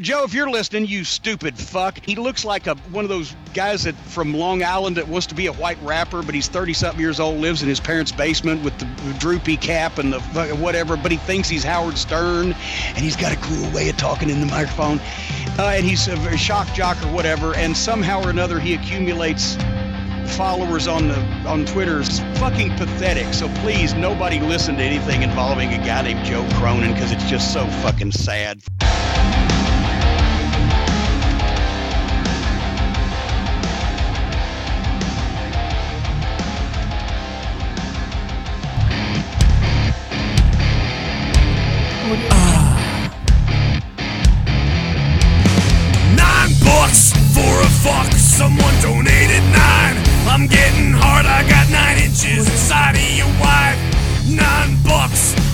Joe, if you're listening, you stupid fuck. He looks like one of those guys that from Long Island that wants to be a white rapper, but he's 30-something years old, lives in his parents' basement with the droopy cap and the whatever, but he thinks he's Howard Stern, and he's got a cool way of talking in the microphone. And he's a shock jock or whatever, and somehow or another he accumulates followers on Twitter. Is fucking pathetic. So please, nobody listen to anything involving a guy named Joe Cronin, because it's just so fucking sad. $9 for a fuck, someone donated 9. I'm getting hard, I got 9 inches inside of your wife. $9,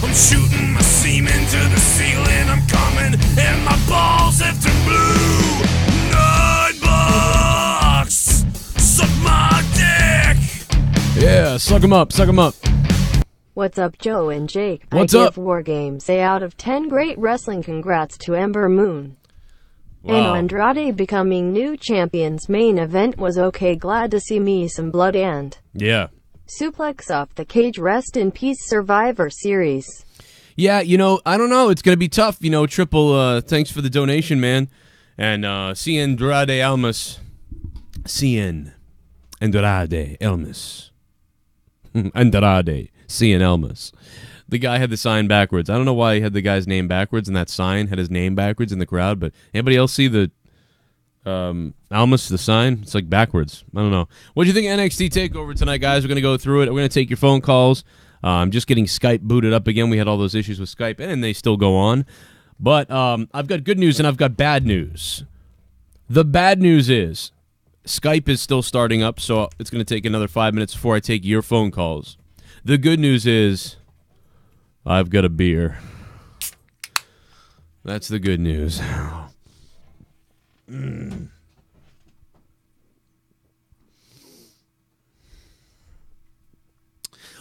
I'm shooting my semen to the ceiling. I'm coming and my balls have turned blue. $9, suck my dick. Yeah, suck 'em up, suck 'em up. What's up, Joe and Jake? What's I up? give WarGames a out of 10 great wrestling congrats to Ember Moon. Wow. And Andrade becoming new champions. Main event was okay, glad to see me some blood and Yeah. suplex off the cage. Rest in peace, Survivor Series. Yeah, you know, I don't know. It's going to be tough. You know, Triple, thanks for the donation, man. And Cien Andrade Almas. Cien Andrade Almas. Andrade. Cien Almas. The guy had the sign backwards. I don't know why he had the guy's name backwards, and that sign had his name backwards in the crowd, but anybody else see the Almas, the sign? It's like backwards. I don't know. What do you think of NXT TakeOver tonight, guys? We're going to go through it. We're going to take your phone calls. I'm just getting Skype booted up again. We had all those issues with Skype, and they still go on. But I've got good news, and I've got bad news. The bad news is Skype is still starting up, so it's going to take another 5 minutes before I take your phone calls. The good news is I've got a beer. That's the good news.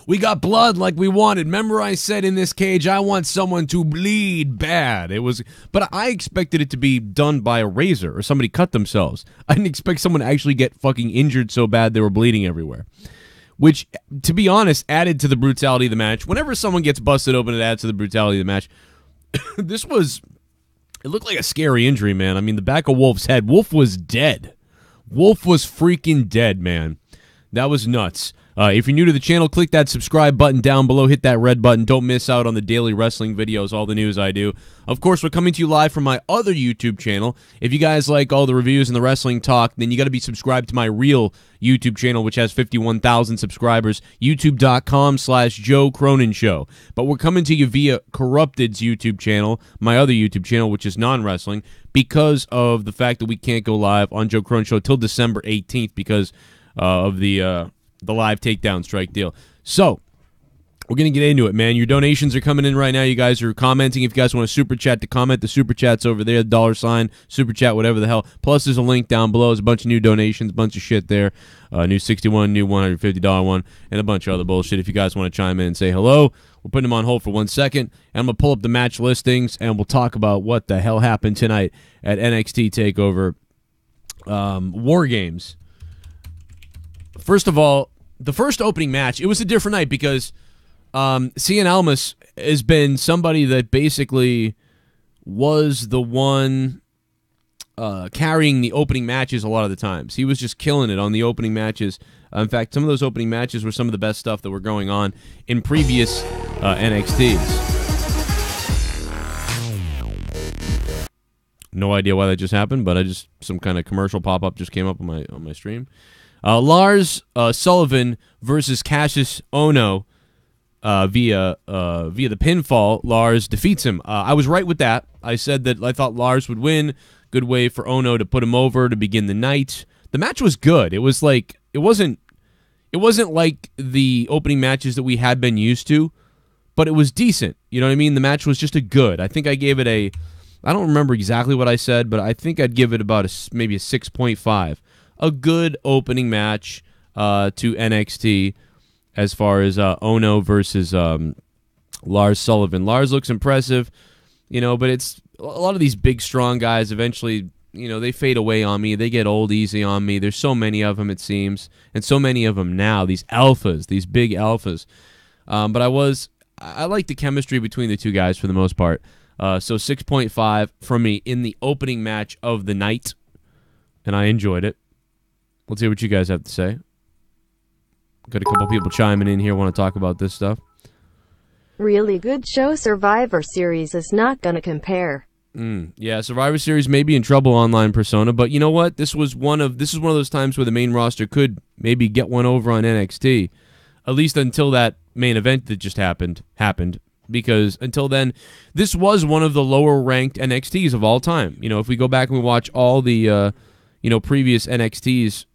We got blood like we wanted. Remember I said in this cage, I want someone to bleed bad. But I expected it to be done by a razor or somebody cut themselves. I didn't expect someone to actually get fucking injured so bad they were bleeding everywhere. Which, to be honest, added to the brutality of the match. Whenever someone gets busted open, it adds to the brutality of the match. It looked like a scary injury, man. I mean, the back of Wolf's head. Wolf was dead. Wolf was freaking dead, man. That was nuts. If you're new to the channel, click that subscribe button down below. Hit that red button. Don't miss out on the daily wrestling videos, all the news I do. Of course, we're coming to you live from my other YouTube channel. If you guys like all the reviews and the wrestling talk, then you got to be subscribed to my real YouTube channel, which has 51,000 subscribers, youtube.com/Joe Cronin Show. But we're coming to you via Corrupted's YouTube channel, my other YouTube channel, which is non-wrestling, because of the fact that we can't go live on Joe Cronin Show till December 18th because of the live takedown strike deal. So, we're going to get into it, man. Your donations are coming in right now. You guys are commenting. If you guys want a super chat to comment, the super chat's over there, $, super chat, whatever the hell. Plus, there's a link down below. There's a bunch of new donations, a bunch of shit there. New 61, new $150 one, and a bunch of other bullshit. If you guys want to chime in and say hello, we're putting them on hold for 1 second, and I'm going to pull up the match listings, and we'll talk about what the hell happened tonight at NXT TakeOver WarGames. First of all, the first opening match, it was a different night because Cien Almas has been somebody that basically was the one carrying the opening matches a lot of the times. He was just killing it on the opening matches. In fact, some of those opening matches were some of the best stuff that were going on in previous NXTs. No idea why that just happened, but some kind of commercial pop-up just came up on my stream. Lars Sullivan versus Cassius Ohno via the pinfall. Lars defeats him. I was right with that. I said that I thought Lars would win. Good way for Ohno to put him over to begin the night. The match was good. It was like it wasn't like the opening matches that we had been used to, but it was decent. You know what I mean? The match was just a good. I think I gave it I don't remember exactly what I said, but I think I'd give it about maybe a 6.5. A good opening match to NXT as far as Ohno versus Lars Sullivan. Lars looks impressive, but a lot of these big, strong guys eventually, they fade away on me. They get old easy on me. There's so many of them, it seems, and so many of them now, these alphas, these big alphas. But I like the chemistry between the two guys for the most part. So 6.5 from me in the opening match of the night, and I enjoyed it. Let's hear what you guys have to say. Got a couple people chiming in here, want to talk about this stuff. Really good show. Survivor Series is not gonna compare. Yeah, Survivor Series may be in trouble online, Persona, but you know what? This is one of those times where the main roster could maybe get one over on NXT, at least until that main event that just happened, because until then, this was one of the lower-ranked NXTs of all time. If we go back and we watch all the, previous NXTs,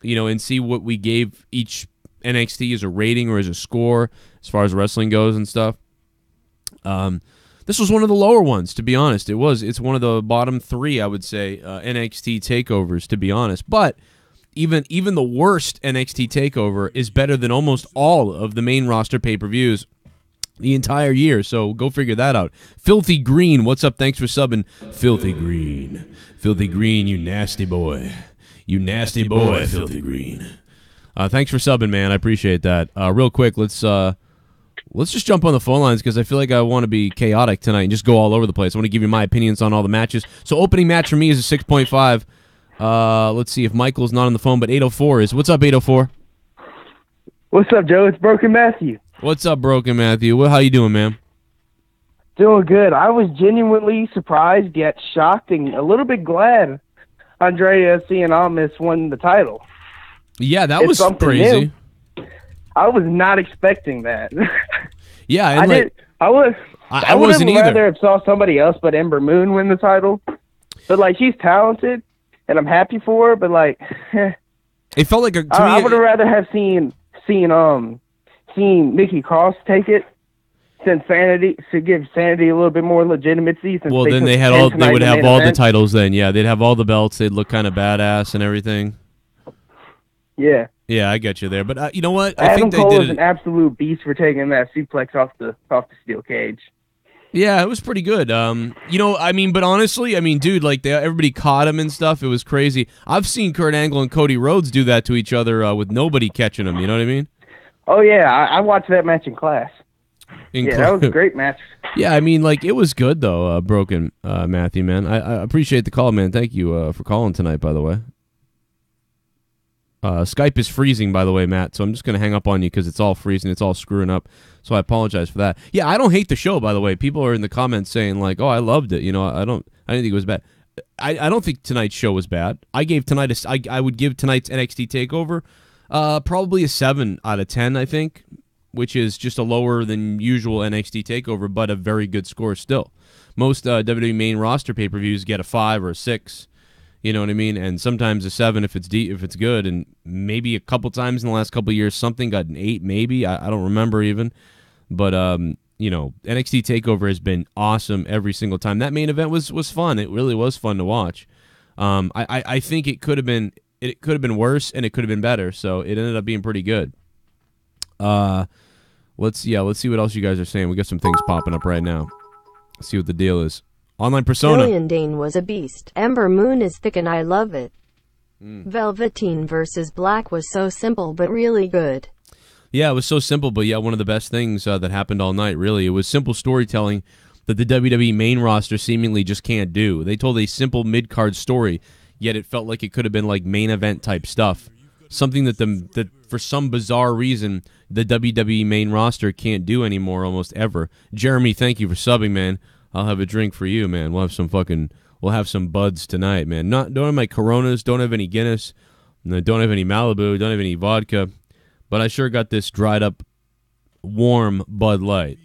and see what we gave each NXT as a rating or as a score as far as wrestling goes and stuff. This was one of the lower ones, to be honest. It's one of the bottom 3, I would say, NXT takeovers, to be honest. But even the worst NXT takeover is better than almost all of the main roster pay-per-views the entire year. So go figure that out. Filthy Green, what's up? Thanks for subbing. Filthy Green, you nasty boy. You nasty boy, Filthy Green. Thanks for subbing, man. I appreciate that. Real quick, let's just jump on the phone lines because I feel like I want to be chaotic tonight and just go all over the place. I want to give you my opinions on all the matches. So opening match for me is a 6.5. Let's see if Michael's not on the phone, but 804 is. What's up, 804? What's up, Joe? It's Broken Matthew. What's up, Broken Matthew? How you doing, man? Doing good. I was genuinely surprised yet shocked and a little bit glad Andrea Cianamis won the title. Yeah, that was crazy. New. I was not expecting that. Yeah, and I would wasn't have rather either. have saw somebody else but Ember Moon win the title. But she's talented and I'm happy for her, but it felt like I would have rather have seen Nikki Cross take it since Sanity to give Sanity a little bit more legitimacy. Well, then they would have all the titles. Then they'd have all the belts. They'd look kind of badass and everything. Yeah. Yeah, I get you there, but you know what? I think Cole is an absolute beast for taking that suplex off the steel cage. Yeah, it was pretty good. But honestly, dude, everybody caught him and stuff. It was crazy. I've seen Kurt Angle and Cody Rhodes do that to each other with nobody catching them. You know what I mean? Oh yeah, I watched that match in class. Yeah, that was a great match. Yeah, it was good though. Broken Matthew, man. I appreciate the call, man. Thank you for calling tonight, by the way. Skype is freezing, by the way, Matt, so I'm just going to hang up on you because it's all freezing. It's all screwing up, so I apologize for that. Yeah, I don't hate the show, by the way. People are in the comments saying, oh, I loved it. I didn't think it was bad. I don't think tonight's show was bad. I would give tonight's NXT TakeOver probably a 7 out of 10, I think, which is just a lower than usual NXT TakeOver, but a very good score still. Most WWE main roster pay-per-views get a 5 or a 6. You know what I mean? And sometimes a 7 if it's if it's good, and maybe a couple times in the last couple of years something got an 8, maybe. I don't remember even. But NXT TakeOver has been awesome every single time. That main event was fun. It really was fun to watch. I think it could have been worse and it could have been better. So it ended up being pretty good. Let's see what else you guys are saying. We got some things popping up right now. Let's see what the deal is. Online Persona. Killian Dane was a beast. Ember Moon is thick and I love it. Velveteen versus Black was so simple but really good. Yeah, it was so simple, but yeah, one of the best things that happened all night, really. It was simple storytelling that the WWE main roster seemingly just can't do. They told a simple mid-card story, yet it felt like it could have been main event type stuff. Something that for some bizarre reason the WWE main roster can't do anymore almost ever. Jeremy, thank you for subbing, man. I'll have a drink for you, man. We'll have some buds tonight, man. Don't have my Coronas, don't have any Guinness, don't have any Malibu, don't have any vodka, but I sure got this dried up, warm Bud Light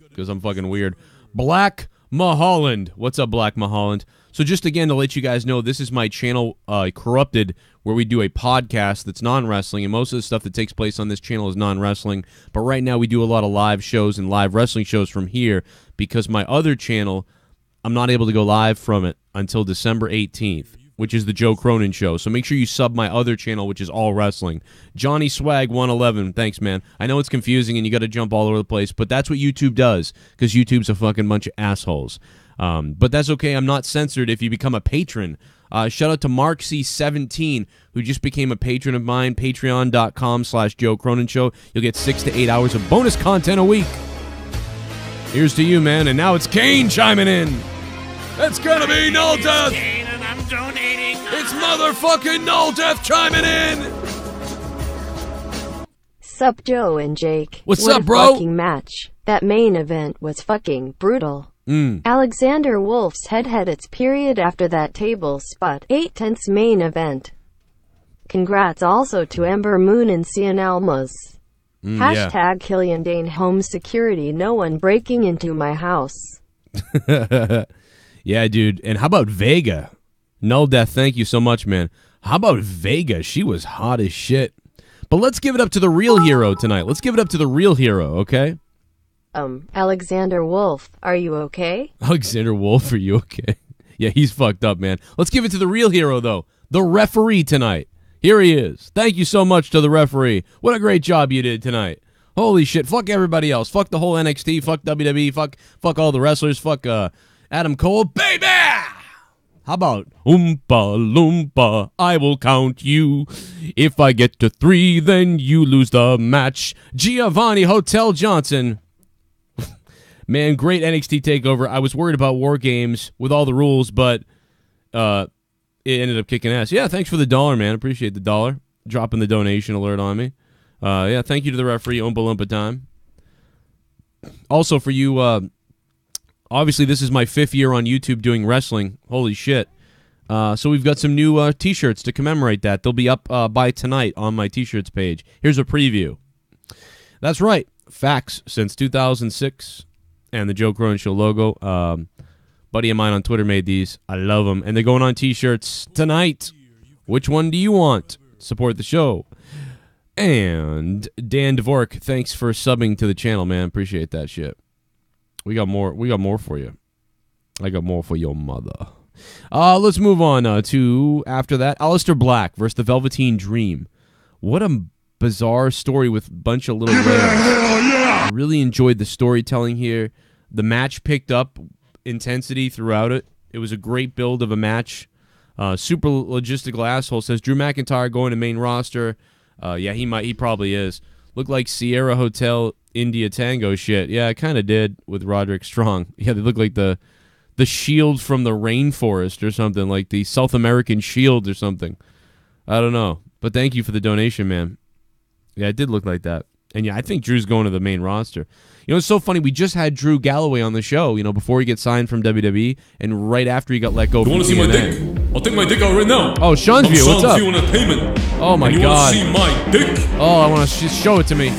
because I'm fucking weird. Black Maholland. What's up, Black Maholland? So just again to let you guys know, this is my channel, Corrupted, where we do a podcast that's non-wrestling, and most of the stuff that takes place on this channel is non-wrestling. But right now we do a lot of live shows and live wrestling shows from here because my other channel, I'm not able to go live from it until December 18th. which is the Joe Cronin Show. So make sure you sub my other channel, which is All Wrestling. Johnny Swag 111. Thanks, man. I know it's confusing and you got to jump all over the place, but that's what YouTube does, because YouTube's a fucking bunch of assholes. But that's okay. I'm not censored if you become a patron. Shout out to Mark C17, who just became a patron of mine. Patreon.com/Joe Cronin Show. You'll get 6 to 8 hours of bonus content a week. Here's to you, man. And now it's KANE chiming in. It's gonna be Null Death. KANE and I'm donating. It's motherfucking Null Death chiming in. Sup, Joe and Jake. What's what up, a bro? Fucking match. That main event was fucking brutal. Alexander Wolf's head had its period after that table spot. 8/10 main event. Congrats also to Ember Moon and Cien Almas. Hashtag Killian Dane home security. No one breaking into my house. Yeah, dude. And how about Vega? Null Death, thank you so much, man. How about Vega? She was hot as shit. But let's give it up to the real hero tonight. Let's give it up to the real hero, okay? Alexander Wolf, are you okay? Alexander Wolf, are you okay? Yeah, he's fucked up, man. Let's give it to the real hero, though. The referee tonight. Here he is. Thank you so much to the referee. What a great job you did tonight. Holy shit. Fuck everybody else. Fuck the whole NXT. Fuck WWE. Fuck all the wrestlers. Fuck Adam Cole. Baby! How about Oompa Loompa, I will count you. If I get to 3, then you lose the match. Giovanni Hotel Johnson. Man, great NXT TakeOver. I was worried about WarGames with all the rules, but it ended up kicking ass. Yeah, thanks for the $1, man. Appreciate the $1. Dropping the donation alert on me. Yeah, thank you to the referee, Oompa Loompa time. Also for you, obviously this is my 5th year on YouTube doing wrestling. Holy shit. So we've got some new T-shirts to commemorate that. They'll be up by tonight on my T-shirts page. Here's a preview. That's right. Facts since 2006. And the Joe Cronin Show logo. Buddy of mine on Twitter made these. I love them. And they're going on T-shirts tonight. Which one do you want? Support the show. And Dan Dvorak, thanks for subbing to the channel, man. Appreciate that shit. We got more for you. I got more for your mother. Let's move on to, after that, Aleister Black versus the Velveteen Dream. What a bizarre story with a bunch of little whales. I really enjoyed the storytelling here. The match picked up intensity throughout it. It was a great build of a match. Super logistical asshole says Drew McIntyre going to main roster. Yeah, he probably is. Looked like Sierra Hotel India Tango shit. Yeah, it kind of did with Roderick Strong. Yeah, they look like the shield from the rainforest or something, like the South American shield or something. I don't know. But thank you for the donation, man. Yeah, it did look like that. And yeah, I think Drew's going to the main roster. You know, it's so funny. We just had Drew Galloway on the show, before he gets signed from WWE, and right after he got let go. You want to see my dick? I'll take my dick out right now. Oh, Sean's View, what's up? Sean's View Entertainment. Oh my God. You want to see my dick? Oh, I want to show it to me.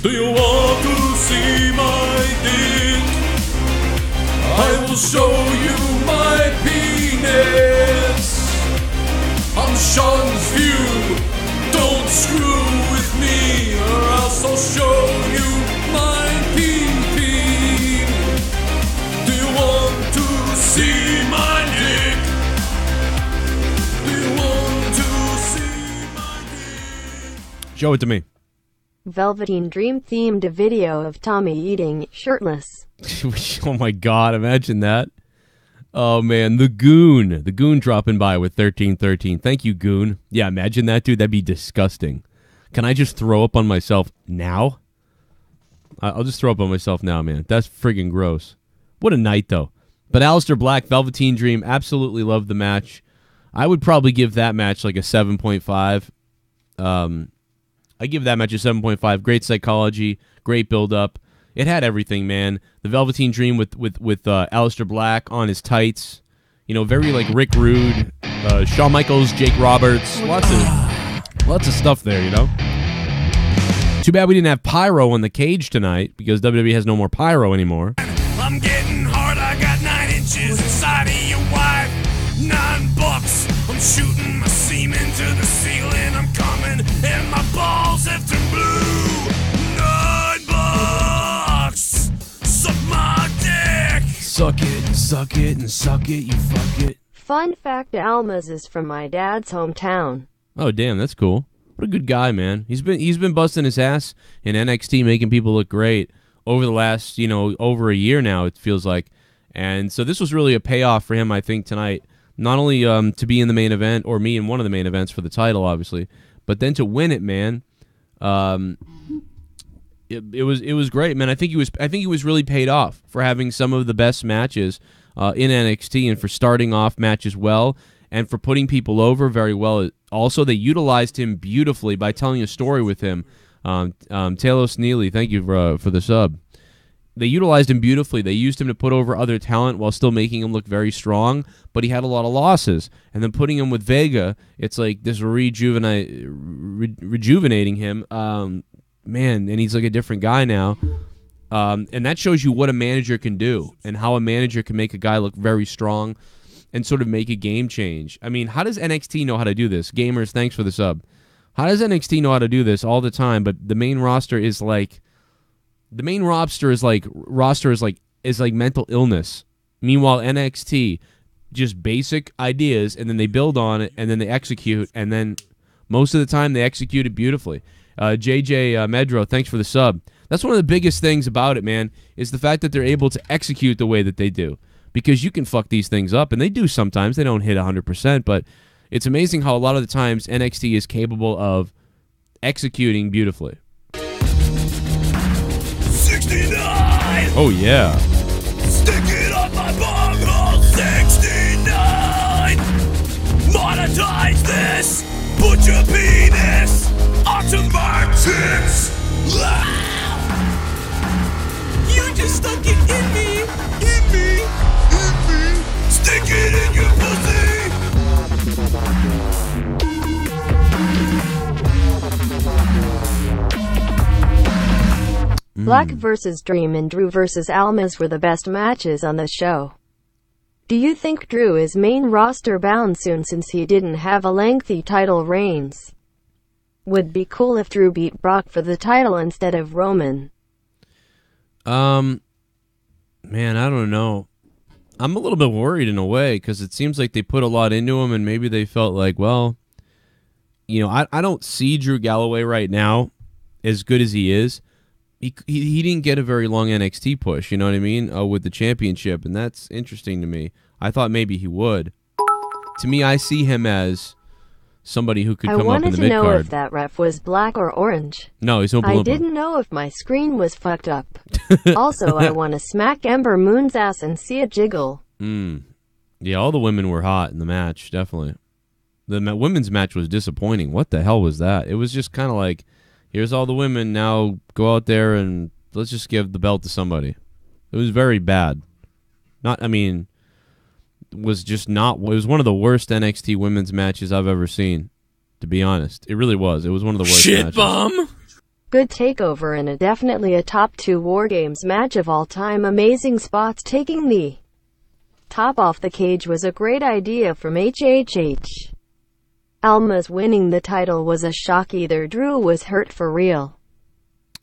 Do you want to see my dick? I will show you my penis. I'm Sean's View. Don't screw with me, or else I'll show you my pee-pee. Do you want to see my dick? Do you want to see my dick? Show it to me. Velveteen Dream themed video of Tommy eating shirtless. Oh my God, imagine that. Oh man, the goon dropping by with 1313. Thank you, goon. Yeah, imagine that, dude. That'd be disgusting. Can I just throw up on myself now? I'll just throw up on myself now, man. That's friggin' gross. What a night, though. But Aleister Black, Velveteen Dream, absolutely loved the match. I would probably give that match like a 7.5. I give that match a 7.5. Great psychology, great build-up. It had everything, man. The Velveteen Dream with Aleister Black on his tights. Very like Rick Rude, Shawn Michaels, Jake Roberts. Lots of stuff there, Too bad we didn't have Pyro on the cage tonight because WWE has no more Pyro anymore. I'm getting hard, I got 9 inches inside of your wife. $9, I'm shooting my semen to the ceiling. I'm coming and my balls have turned blue. $9, suck my dick. Suck it and suck it and suck it, you fuck it. Fun fact, Almas is from my dad's hometown. Oh, damn, that's cool. What a good guy, man. He's been busting his ass in NXT, making people look great over the last, over a year now, it feels like. And so this was really a payoff for him, I think, tonight. Not only to be in the main event, or me in one of the main events for the title, obviously, but then to win it, man. It was great, man. I think he was really paid off for having some of the best matches in NXT, and for starting off matches well, and for putting people over very well. Also, they utilized him beautifully by telling a story with him. Talos Neely, thank you for the sub. They utilized him beautifully. They used him to put over other talent while still making him look very strong, but he had a lot of losses. And then putting him with Vega, it's like this rejuvenating him. Man, and he's like a different guy now. And that shows you what a manager can do, and how a manager can make a guy look very strong and sort of make a game change. I mean, how does NXT know how to do this? Gamers, thanks for the sub. How does NXT know how to do this all the time, but the main roster is like... The main roster is like mental illness. Meanwhile, NXT, just basic ideas, and then they build on it, and then they execute, and then most of the time they execute it beautifully. JJ Medro, thanks for the sub. That's one of the biggest things about it, man, is the fact that they're able to execute the way that they do. Because you can fuck these things up, and they do sometimes. They don't hit 100%, but it's amazing how a lot of the times NXT is capable of executing beautifully. 69! Oh, yeah. Stick it up my bunghole, 69! Monetize this! Put your penis onto my tits! You just stuck it in me! In me! In me! Stick it in your Black vs. Dream and Drew vs. Almas were the best matches on the show. Do you think Drew is main roster bound soon since he didn't have a lengthy title reigns? Would be cool if Drew beat Brock for the title instead of Roman. Man, I don't know. I'm a little bit worried in a way, because it seems like they put a lot into him, and maybe they felt like, well, I don't see Drew Galloway right now as good as he is. He didn't get a very long NXT push, you know what I mean, with the championship, and that's interesting to me. I thought maybe he would. To me, I see him as somebody who could come up in the mid-card. I wanted to know if that ref was black or orange. No, he's Oompa Loompa. I didn't know if my screen was fucked up. Also, I want to smack Ember Moon's ass and see it jiggle. Yeah, all the women were hot in the match, definitely. The women's match was disappointing. What the hell was that? It was just kind of like, here's all the women, now go out there and let's just give the belt to somebody. It was very bad. It was one of the worst NXT women's matches I've ever seen, to be honest. It really was. It was one of the worst matches. Shitbum! Good takeover and definitely a top 2 WarGames match of all time. Amazing spots. Taking the top off the cage was a great idea from HHH. Almas winning the title was a shock. Either Drew was hurt for real,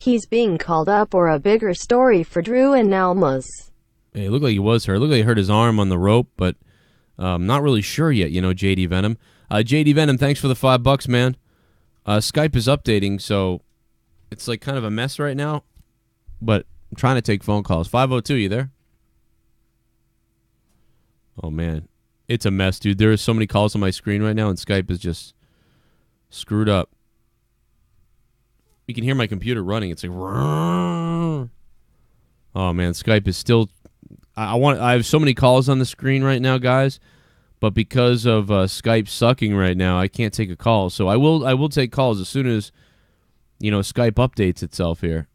he's being called up, or a bigger story for Drew and Almas. It looked like he was hurt. It looked like he hurt his arm on the rope, but not really sure yet, JD Venom. JD Venom, thanks for the $5, man. Skype is updating, so it's like kind of a mess right now, but I'm trying to take phone calls. 502, you there? Oh, man. It's a mess, dude. There are so many calls on my screen right now, and Skype is just screwed up. You can hear my computer running. It's like, oh, man, Skype is still... I have so many calls on the screen right now, guys, but because of Skype sucking right now, I can't take a call. So I will take calls as soon as Skype updates itself here.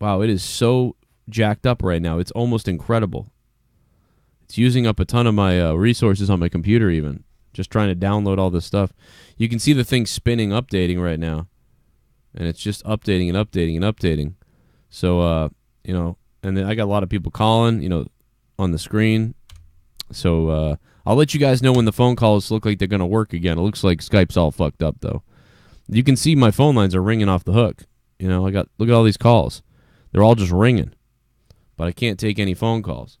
Wow, it is so jacked up right now. It's almost incredible. It's using up a ton of my resources on my computer even, just trying to download all this stuff. You can see the thing spinning, updating right now, and it's just updating and updating and updating. So, and then I got a lot of people calling, on the screen. So I'll let you guys know when the phone calls look like they're going to work again. It looks like Skype's all fucked up, though. You can see my phone lines are ringing off the hook. Look at all these calls. They're all just ringing. But I can't take any phone calls.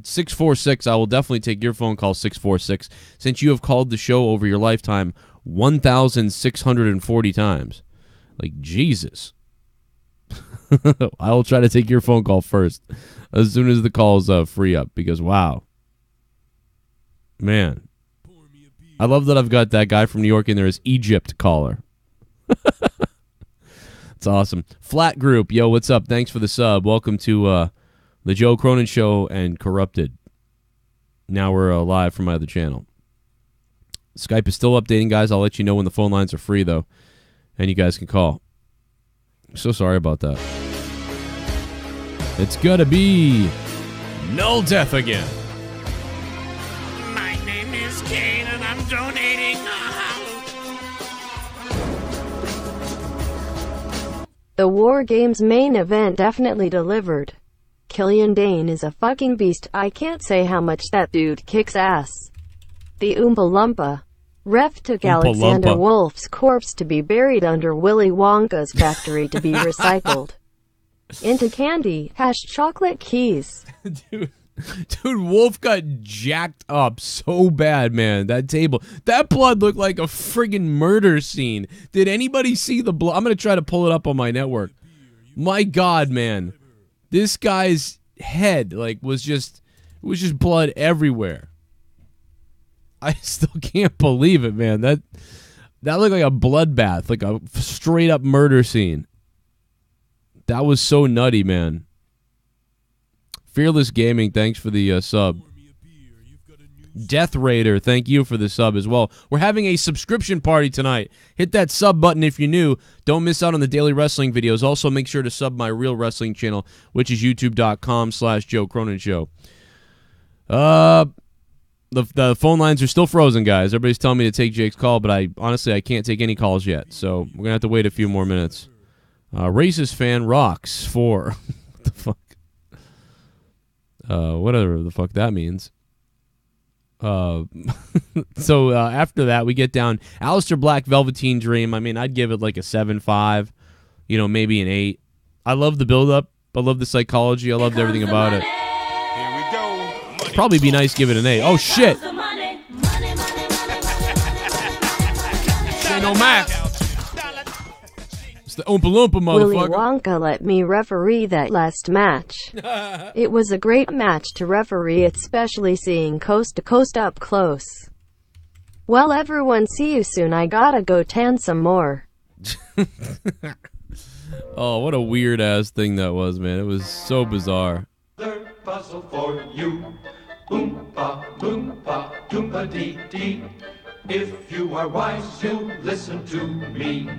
646. I will definitely take your phone call, 646, since you have called the show over your lifetime 1,640 times. Like, Jesus. I will try to take your phone call first as soon as the calls free up, because, wow. Man. I love that I've got that guy from New York in there as Egypt caller. It's awesome. Flat Group, yo, what's up? Thanks for the sub. Welcome to the Joe Cronin Show and Corrupted. Now we're live from my other channel. Skype is still updating, guys. I'll let you know when the phone lines are free, though, and you guys can call. I'm so sorry about that. It's gonna be Null Death again. My name is KANE and I'm donating now. The WarGames main event definitely delivered. Killian Dane is a fucking beast. I can't say how much that dude kicks ass. The Oompa Loompa. Ref took Alexander Wolf's corpse to be buried under Willy Wonka's factory to be recycled into candy. #chocolate keys. Dude, Wolf got jacked up so bad, man. That table, that blood looked like a friggin' murder scene. Did anybody see the blood? I'm gonna try to pull it up on my network. My God, man, this guy's head was just blood everywhere. I still can't believe it, man. That looked like a bloodbath, like a straight up murder scene. That was so nutty, man. Fearless Gaming, thanks for the sub. Death Raider, thank you for the sub as well. We're having a subscription party tonight. Hit that sub button if you're new. Don't miss out on the daily wrestling videos. Also, make sure to sub my real wrestling channel, which is youtube.com/Joe Cronin Show. The phone lines are still frozen, guys. Everybody's telling me to take Jake's call, but I can't take any calls yet. So we're going to have to wait a few more minutes. Racist fan rocks for... what the fuck? Whatever the fuck that means. So after that, we get down Aleister Black, Velveteen Dream. I mean, I'd give it like a 7.5, maybe an 8. I love the build-up. I love the psychology. I loved everything about it. Here we go. Probably be nice give it an 8. Oh, shit. Say no Mac. It's the Oompa Loompa, motherfucker. Willy Wonka let me referee that last match. It was a great match to referee, especially seeing coast to coast up close. Well, everyone, see you soon. I gotta go tan some more. Oh, what a weird-ass thing that was, man. It was so bizarre. Puzzle for you. Oompa, loompa, doompa dee dee. If you are wise, you'll listen to me.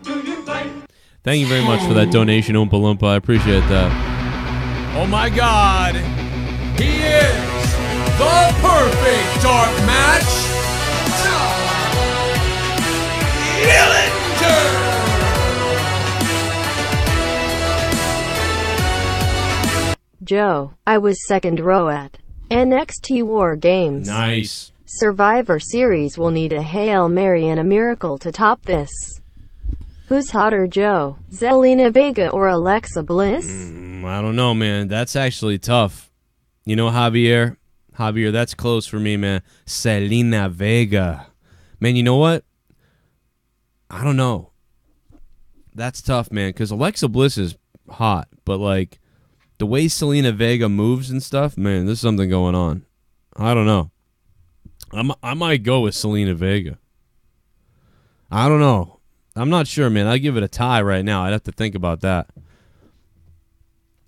Who do you think? Thank you very much for that donation, Oompa Loompa. I appreciate that. Oh my God. He is the perfect dark match. Dillinger. Joe, I was second row at NXT WarGames. Nice. Survivor Series will need a Hail Mary and a miracle to top this. Who's hotter, Joe? Zelina Vega or Alexa Bliss? I don't know, man. That's actually tough. You know, Javier, that's close for me, man. Zelina Vega. Man, you know what? I don't know. That's tough, man, because Alexa Bliss is hot, but, the way Zelina Vega moves and stuff, man, there's something going on. I don't know. I might go with Zelina Vega. I don't know. I'm not sure, man. I'd give it a tie right now. I'd have to think about that.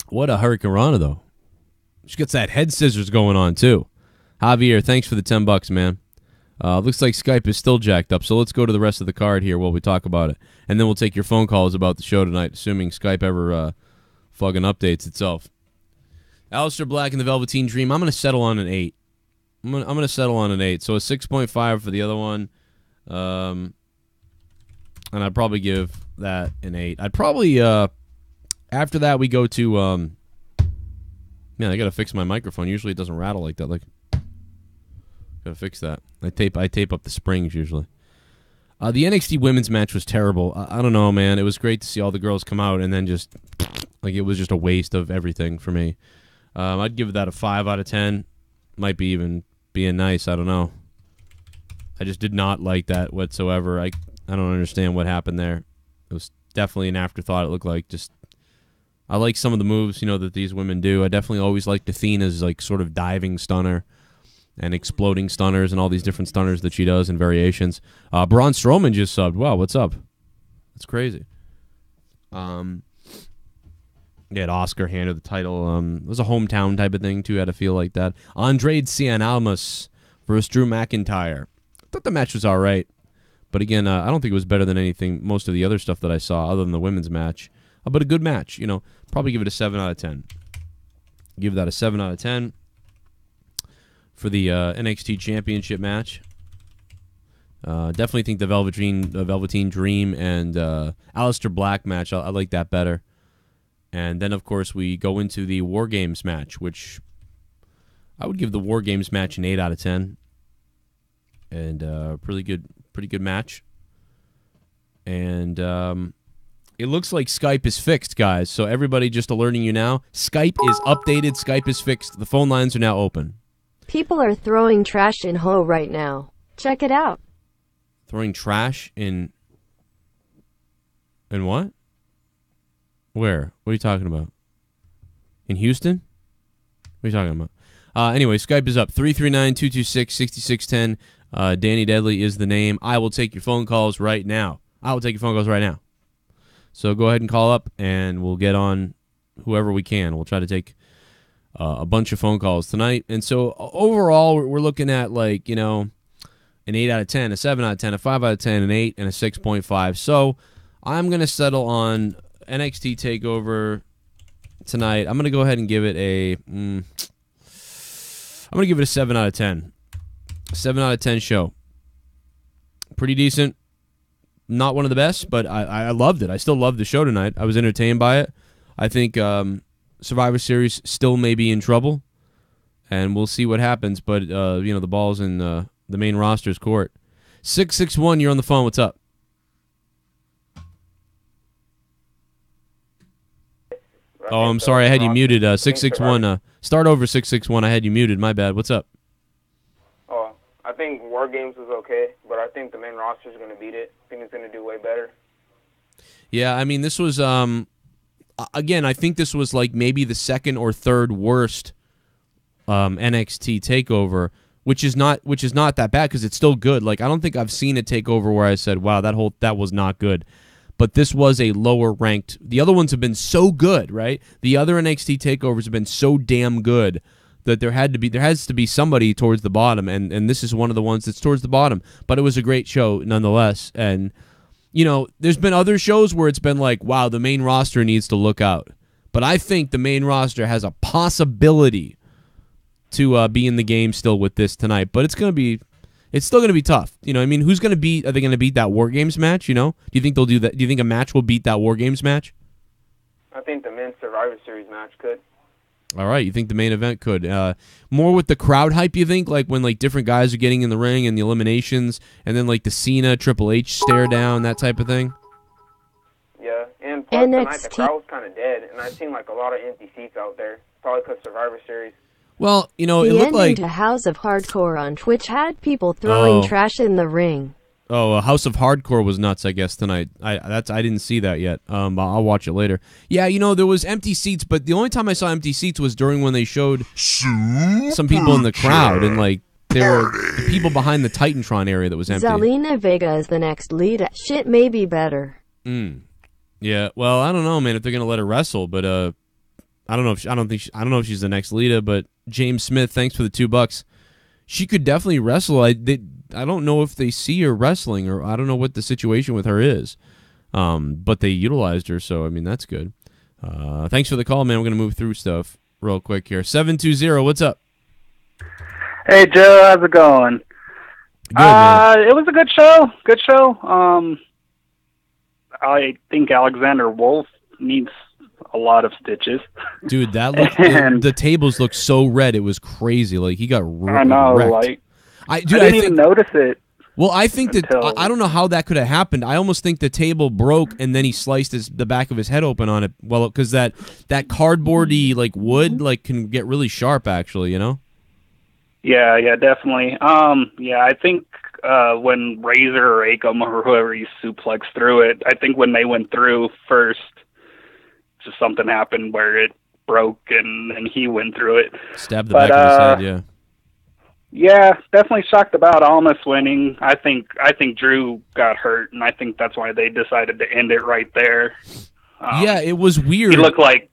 What a Hurricane Rana, though. She gets that head scissors going on, too. Javier, thanks for the $10, man. Looks like Skype is still jacked up, so let's go to the rest of the card here while we talk about it. And then we'll take your phone calls about the show tonight, assuming Skype ever fucking updates itself. Aleister Black and the Velveteen Dream. I'm going to settle on an 8. I'm gonna settle on an 8. So a 6.5 for the other one. And I'd probably give that an 8. I'd probably, after that, we go to, man, I got to fix my microphone. Usually it doesn't rattle like that. Got to fix that. I tape up the springs usually. The NXT women's match was terrible. I don't know, man. It was great to see all the girls come out and then just, it was just a waste of everything for me. I'd give that a 5 out of 10. Might be even being nice. I don't know. I just did not like that whatsoever. I don't understand what happened there. It was definitely an afterthought. It looked like I like some of the moves, that these women do. I definitely always liked Athena's like sort of diving stunner and exploding stunners and all these different stunners that she does in variations. Braun Strowman just subbed. Wow, what's up? That's crazy. Yeah, Oscar handed the title. It was a hometown type of thing, too. Had to feel like that. Andrade Cien Almas versus Drew McIntyre. I thought the match was all right. But again, I don't think it was better than most of the other stuff that I saw, other than the women's match. But a good match, Probably give it a 7 out of 10. Give that a 7 out of 10 for the NXT Championship match. Definitely think the Velveteen Dream and Aleister Black match, I like that better. And then, of course, we go into the WarGames match, which I would give the WarGames match an 8 out of 10. And pretty good match. And it looks like Skype is fixed, guys. So everybody just alerting you now, Skype is updated. Skype is fixed. The phone lines are now open. People are throwing trash in Ho right now. Check it out. Throwing trash in what? Where? What are you talking about? In Houston? What are you talking about? Anyway, Skype is up. 339-226-6610. Danny Deadly is the name. I will take your phone calls right now. So go ahead and call up, and we'll get on whoever we can. We'll try to take a bunch of phone calls tonight. And so overall, we're looking at an 8 out of 10, a 7 out of 10, a 5 out of 10, an 8, and a 6.5. So I'm going to settle on NXT TakeOver tonight. I'm going to go ahead and give it a 7 out of 10. 7 out of 10 show. Pretty decent. Not one of the best, but I loved it. I still loved the show tonight. I was entertained by it. I think Survivor Series still may be in trouble, and we'll see what happens. But, the ball's in the main roster's court. 661, you're on the phone. What's up? Oh, I'm sorry. I had you muted. 661. Start over 661. I had you muted. My bad. What's up? Oh, I think WarGames was okay, but I think the main roster is going to beat it. I think it's going to do way better. Yeah, I mean, this was, again, I think this was like maybe the second or third worst NXT TakeOver, which is not that bad because it's still good. Like, I don't think I've seen a TakeOver where I said, wow, that was not good. But this was a lower ranked. The other ones have been so good, right? The other NXT TakeOvers have been so damn good that there has to be somebody towards the bottom, and this is one of the ones that's towards the bottom. But it was a great show nonetheless. And there's been other shows where it's been like, wow, the main roster needs to look out. But I think the main roster has a possibility to be in the game still with this tonight. But it's still going to be tough. I mean, who's going to beat? Are they going to beat that WarGames match? Do you think they'll do that? Do you think a match will beat that WarGames match? I think the men's Survivor Series match could. All right, you think the main event could? More with the crowd hype, you think? Like when different guys are getting in the ring and the eliminations, and then the CENA, Triple H stare down, that type of thing? Yeah, and plus tonight the crowd was kind of dead, and I've seen a lot of empty seats out there. Probably because Survivor Series. Well, it the looked like to House of Hardcore on Twitch had people throwing trash in the ring. Oh, House of Hardcore was nuts, I guess, tonight. I didn't see that yet. I'll watch it later. Yeah, there was empty seats, but the only time I saw empty seats was during when they showed some people in the crowd, and there were the people behind the Titantron area that was empty. Zelina Vega is the next lead. Shit may be better. Yeah, well, I don't know, man, if they're gonna let her wrestle, but I don't know if she's the next Lita, but James Smith, thanks for the $2. She could definitely wrestle. I don't know if they see her wrestling, or I don't know what the situation with her is. But they utilized her, so I mean that's good. Thanks for the call, man. We're gonna move through stuff real quick here. 720, what's up? Hey Joe, how's it going? Good, man. It was a good show. Good show. I think Alexander Wolf needs a lot of stitches. Dude, the tables looked so red. It was crazy. He got wrecked. I know, I didn't even notice it. Well, I think that I don't know how that could have happened. I almost think the table broke and then he sliced the back of his head open on it. Well, because that cardboardy like wood like can get really sharp, actually. You know. Yeah, definitely. Yeah, I think when Razor or Akam or whoever you suplexed through it, I think when they went through first, just something happened where it broke and he went through it. Stabbed the back of his head. Yeah. Yeah, definitely shocked about Almas winning. I think Drew got hurt, and I think that's why they decided to end it right there. Yeah, it was weird. He looked like,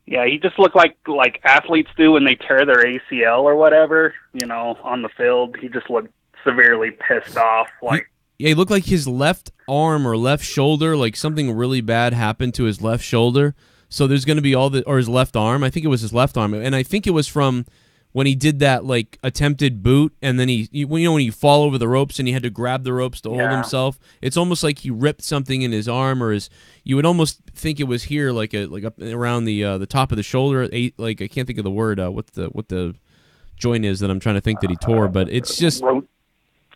he just looked like athletes do when they tear their ACL or whatever, you know, on the field. He just looked severely pissed off. He looked like his left arm or left shoulder, like something really bad happened to his left shoulder. So there's going to be or his left arm. I think it was his left arm, and I think it was from when he did that like attempted boot, and then when you fall over the ropes and he had to grab the ropes to hold himself. It's almost like he ripped something in his arm, or you would almost think it was here, like up around the top of the shoulder. Like I can't think of the word. What the joint is that I'm trying to think that he tore, but it's just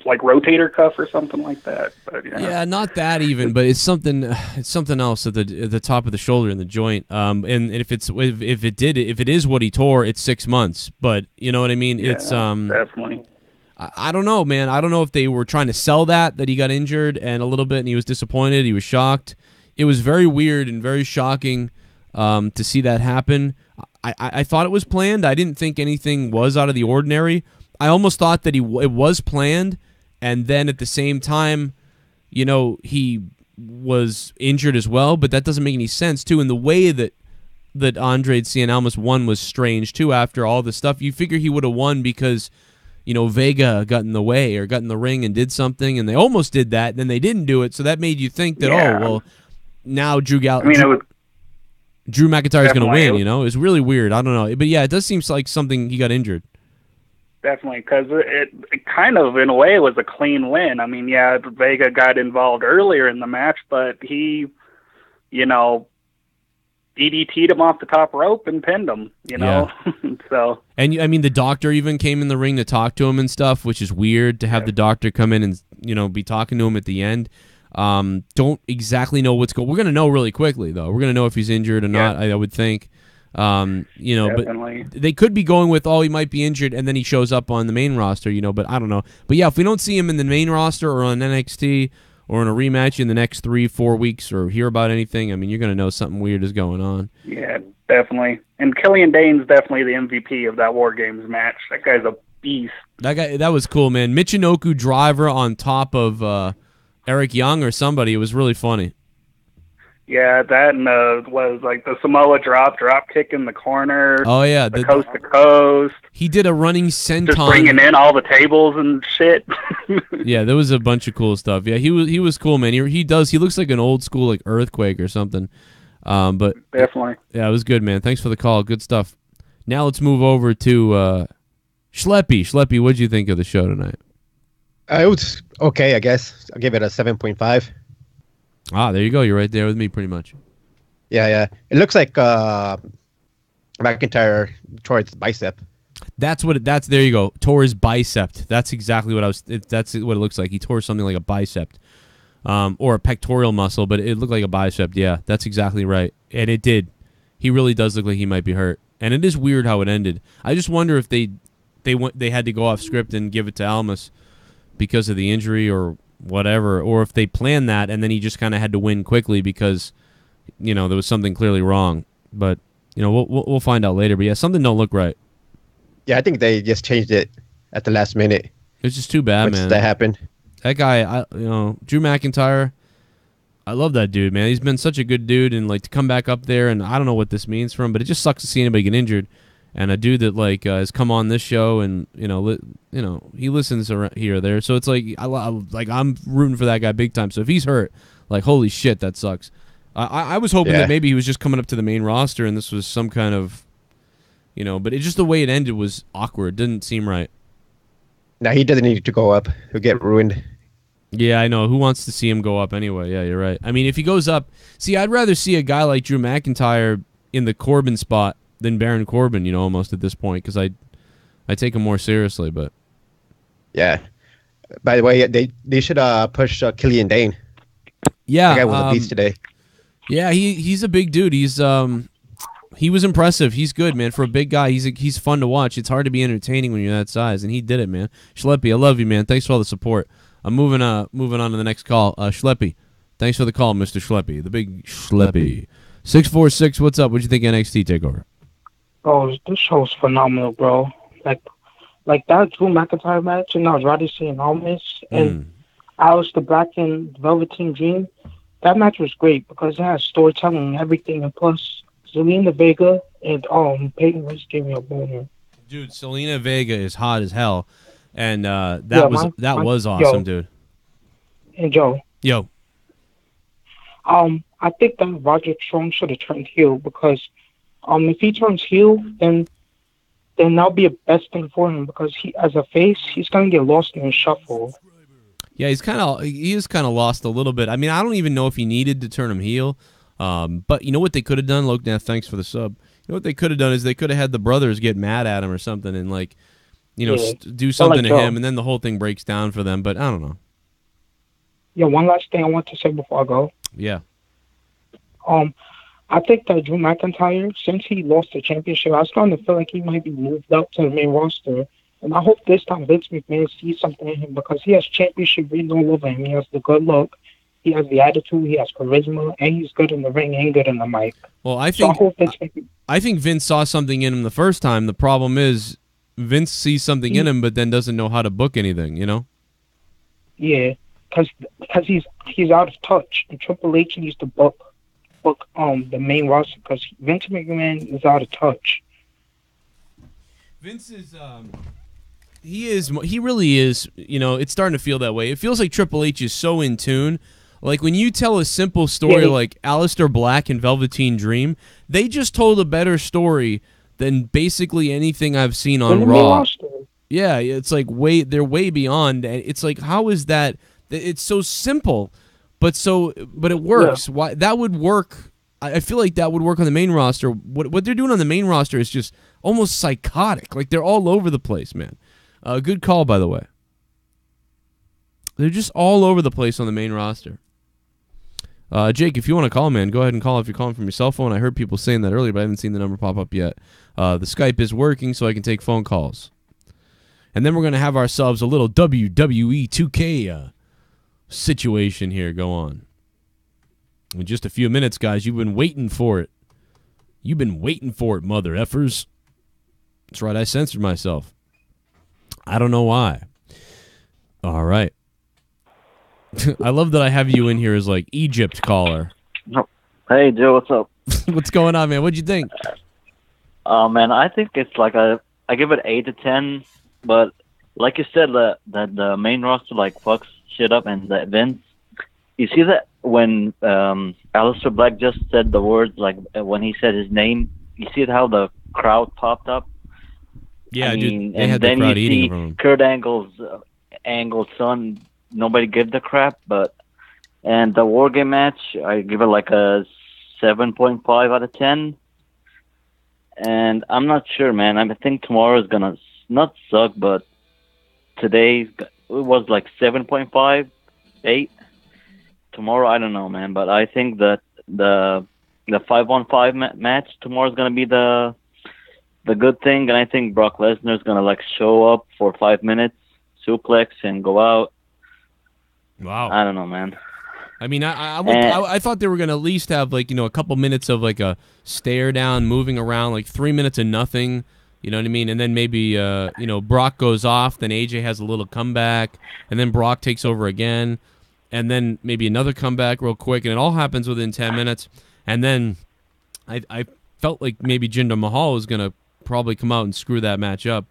like rotator cuff or something like that. But, yeah, not that even, but it's something else at the top of the shoulder in the joint. And if it is what he tore, it's 6 months. But you know what I mean? Yeah, it's definitely. I don't know, man. I don't know if they were trying to sell that he got injured and a little bit, and he was disappointed. He was shocked. It was very weird and very shocking to see that happen. I thought it was planned. I didn't think anything was out of the ordinary. I almost thought that it was planned. And then at the same time, you know, he was injured as well, but that doesn't make any sense, too. And the way that Andrade Cien Almas won was strange, too, after all the stuff. You figure he would have won because, you know, Vega got in the way or got in the ring and did something, and they almost did that, and then they didn't do it, so that made you think that, now Drew McIntyre is going to win, you know? It's really weird. I don't know. But, yeah, it does seem like something he got injured. Definitely, because it kind of, in a way, was a clean win. I mean, yeah, Vega got involved earlier in the match, but he, you know, DDT'd him off the top rope and pinned him, you know? Yeah. So. And, I mean, the doctor even came in the ring to talk to him and stuff, which is weird to have the doctor come in and, you know, be talking to him at the end. Don't exactly know what's going on. We're going to know really quickly, though. We're going to know if he's injured or not, I would think. You know, definitely. But they could be going with, he might be injured, and then he shows up on the main roster, you know, but I don't know. But yeah, if we don't see him in the main roster or on NXT or in a rematch in the next 3-4 weeks or hear about anything, I mean, you're going to know something weird is going on. Yeah, definitely. And Killian Dane's definitely the MVP of that WarGames match. That guy's a beast. That was cool, man. Michinoku driver on top of Eric Young or somebody. It was really funny. Yeah, that and was like the Samoa drop kick in the corner. Oh yeah, the coast to coast. He did a running senton, just bringing in all the tables and shit. Yeah, there was a bunch of cool stuff. Yeah, he was cool, man. He looks like an old school like Earthquake or something. But definitely. Yeah, it was good, man. Thanks for the call. Good stuff. Now let's move over to Schleppy. Schleppy, what'd you think of the show tonight? It was okay, I guess. I'll give it a 7.5. Ah, there you go. You're right there with me, pretty much. Yeah. It looks like McIntyre tore his bicep. There you go. Tore his bicep. That's exactly what that's what it looks like. He tore something like a bicep, or a pectoral muscle, but it looked like a bicep. Yeah, that's exactly right. And it did. He really does look like he might be hurt. And it is weird how it ended. I just wonder if they had to go off script and give it to Almas because of the injury or whatever, or if they planned that and then he just kind of had to win quickly because, you know, there was something clearly wrong. But, you know, we'll find out later. But yeah, something don't look right. Yeah, I think they just changed it at the last minute. It's just too bad, man. That happened. That guy, Drew McIntyre, I love that dude, man. He's been such a good dude, and like to come back up there, and I don't know what this means for him, but it just sucks to see anybody get injured. And a dude that like has come on this show, and he listens here or there, so it's like I'm rooting for that guy big time. So if he's hurt, like holy shit, that sucks. I was hoping that maybe he was just coming up to the main roster, and this was some kind of, but just the way it ended was awkward. Didn't seem right. Now he doesn't need to go up; he'll get ruined. Yeah, I know. Who wants to see him go up anyway? Yeah, you're right. I mean, if he goes up, I'd rather see a guy like Drew McIntyre in the Corbin spot than Baron Corbin, almost at this point, because I take him more seriously. But yeah, By the way, they should push Killian Dane. Yeah, that guy was a beast today. Yeah, he's a big dude. He was impressive. He's good, man. For a big guy, he's fun to watch. It's hard to be entertaining when you're that size, and he did it, man. Schleppy, I love you, man. Thanks for all the support. I'm moving on to the next call. Schleppy, thanks for the call, Mr. Schleppy, the big Schleppy. 646, what's up? What'd you think of NXT TakeOver? Oh, this show's phenomenal, bro. Like that Drew McIntyre match, and now Roddy St. Almas and Aleister Black and Velveteen Dream. That match was great because it had storytelling and everything, and plus Zelina Vega and Peyton Royce gave me a boner. Dude, Zelina Vega is hot as hell, and that was awesome, dude. And Joe. Yo. I think that Roderick Strong should have turned heel because if he turns heel, then that'll be a best thing for him because he, as a face, he's gonna get lost in the shuffle. Yeah, he is kind of lost a little bit. I mean, I don't even know if he needed to turn him heel. But you know what they could have done? Loknath, thanks for the sub. You know what they could have done is they could have had the brothers get mad at him or something and do something to him, and then the whole thing breaks down for them. But I don't know. Yeah, one last thing I want to say before I go. Yeah. I think that Drew McIntyre, since he lost the championship, I was starting to feel like he might be moved up to the main roster. And I hope this time Vince McMahon sees something in him because he has championship written all over him. He has the good look, he has the attitude, he has charisma, and he's good in the ring and good in the mic. Well, I think Vince saw something in him the first time. The problem is Vince sees something in him, but then doesn't know how to book anything. You know? Yeah, because he's out of touch, and Triple H needs to book the main roster because Vince McMahon is out of touch. Vince is he really is, it's starting to feel that way. It feels like Triple H is so in tune. Like when you tell a simple story like Aleister Black and Velveteen Dream, they just told a better story than basically anything I've seen on Raw. Yeah, it's like they're way beyond. It's like, how is that? It's so simple, but it works. Yeah. Why that would work? I feel like that would work on the main roster. What they're doing on the main roster is just almost psychotic. Like they're all over the place, man. Good call, by the way. They're just all over the place on the main roster. Jake, if you want to call, man, go ahead and call if you're calling from your cell phone. I heard people saying that earlier, but I haven't seen the number pop up yet. The Skype is working, so I can take phone calls. And then we're going to have ourselves a little WWE 2K situation here go on. In just a few minutes, guys, you've been waiting for it. You've been waiting for it, mother effers. That's right, I censored myself. I don't know why. All right. I love that I have you in here as like Egypt caller. Hey, Joe, what's up? What's going on, man? What'd you think? Man, I think it's like I give it 8 to 10, but like you said, that the main roster like fucks shit up, and the events. You see that when Aleister Black just said the words, like when he said his name, you see how the crowd popped up? Yeah, dude, they and had then the crowd you eating see from him. Kurt Angle's son. Nobody gave the crap, and the WarGame match, I give it like a 7.5 out of 10. And I'm not sure, man. I think tomorrow is gonna not suck, but today it was like 7.5, 8. Tomorrow, I don't know, man. But I think that the 5-on-5 match tomorrow is gonna be the good thing, and I think Brock Lesnar is gonna like show up for 5 minutes, suplex, and go out. Wow. I don't know, man. I mean, I thought they were going to at least have, like, a couple minutes of, like, a stare down, moving around, like 3 minutes of nothing, you know what I mean? And then maybe, Brock goes off, then AJ has a little comeback, and then Brock takes over again, and then maybe another comeback real quick, and it all happens within 10 minutes. And then I felt like maybe Jinder Mahal was going to probably come out and screw that match up.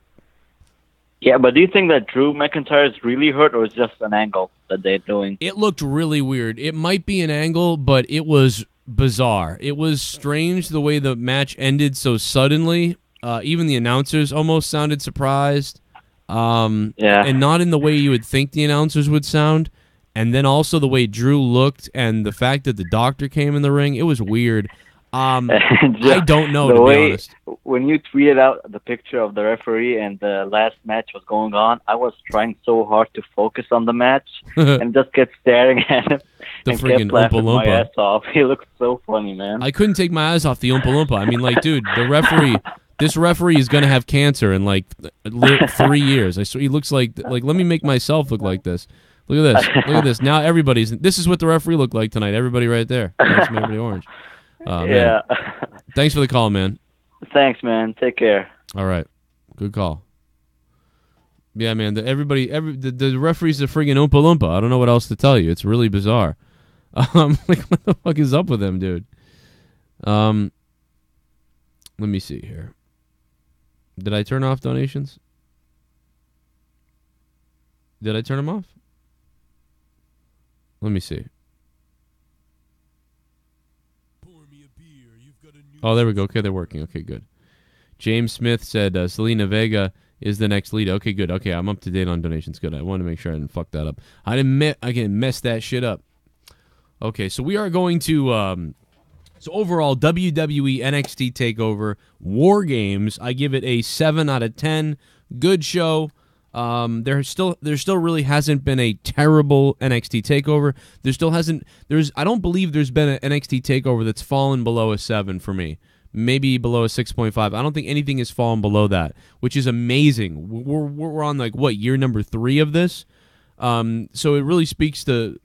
Yeah, but do you think that Drew McIntyre is really hurt, or is just an angle that they're doing? It looked really weird. It might be an angle, but it was bizarre. It was strange the way the match ended so suddenly. Even the announcers almost sounded surprised. And not in the way you would think the announcers would sound. And then also the way Drew looked and the fact that the doctor came in the ring, it was weird. I don't know, to be honest. When you tweeted out the picture of the referee and the last match was going on, I was trying so hard to focus on the match and just kept staring at him and kept laughing my ass off. He looked so funny, man. I couldn't take my eyes off the Oompa Loompa. I mean, like, dude, this referee is going to have cancer in, like, 3 years. I swear, he looks like, let me make myself look like this. Look at this. Look at this. Now this is what the referee looked like tonight. Everybody right there. Everybody orange. Yeah. Thanks for the call, man. Thanks, man. Take care. All right. Good call. Yeah, man. The referee's a friggin' Oompa Loompa. I don't know what else to tell you. It's really bizarre. Like, what the fuck is up with him, dude? Let me see here. Did I turn off donations? Did I turn them off? Let me see. Oh, there we go. Okay, they're working. Okay, good. James Smith said Selena Vega is the next lead. Okay, good. Okay, I'm up to date on donations. Good. I wanted to make sure I didn't fuck that up. I didn't mess that shit up. Okay, so we are going to so overall WWE NXT TakeOver WarGames. I give it a 7 out of 10. Good show. There still really hasn't been a terrible NXT TakeOver. I don't believe there's been an NXT TakeOver that's fallen below a 7 for me. Maybe below a 6.5. I don't think anything has fallen below that, which is amazing. We're on, like, what, year number 3 of this? So it really speaks to,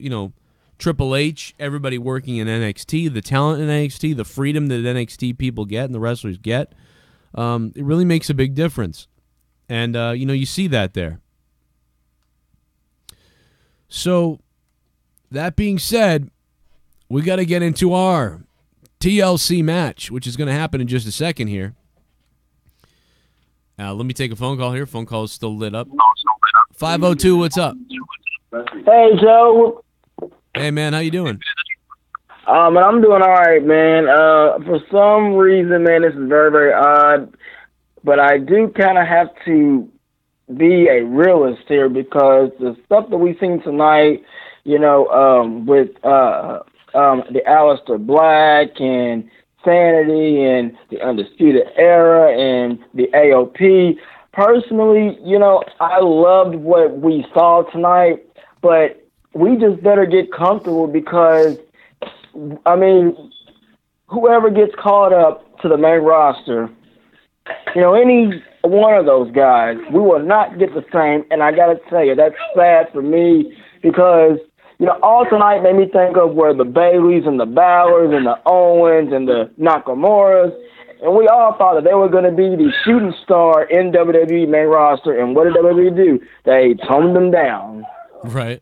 Triple H, everybody working in NXT, the talent in NXT, the freedom that NXT people get and the wrestlers get. It really makes a big difference. And, you see that there. So, that being said, we got to get into our TLC match, which is going to happen in just a second here. Let me take a phone call here. Phone call is still lit up. 502, what's up? Hey, Joe. Hey, man, how you doing? Man, I'm doing all right, man. For some reason, man, this is very, very odd. But I do kind of have to be a realist here because the stuff that we've seen tonight, with the Aleister Black and Sanity and the Undisputed Era and the AOP, personally, I loved what we saw tonight, but we just better get comfortable because, whoever gets called up to the main roster, any one of those guys, we will not get the same. And I got to tell you, that's sad for me because, all tonight made me think of where the Baileys and the Balors and the Owens and the Nakamura's, and we all thought that they were going to be the shooting star in WWE main roster. And what did WWE do? They toned them down. Right.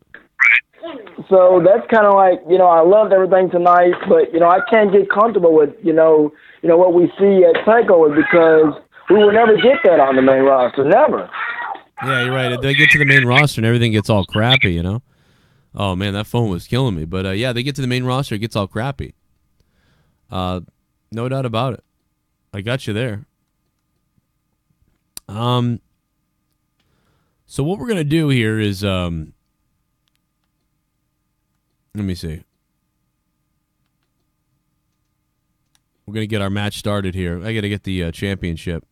So that's kind of like, I loved everything tonight, but, I can't get comfortable with, what we see at TakeOver because we will never get that on the main roster. Never. Yeah, you're right. They get to the main roster and everything gets all crappy, Oh, man, that phone was killing me. But, yeah, they get to the main roster, it gets all crappy. No doubt about it. I got you there. So what we're going to do here is, let me see. We're going to get our match started here. I got to get the championship.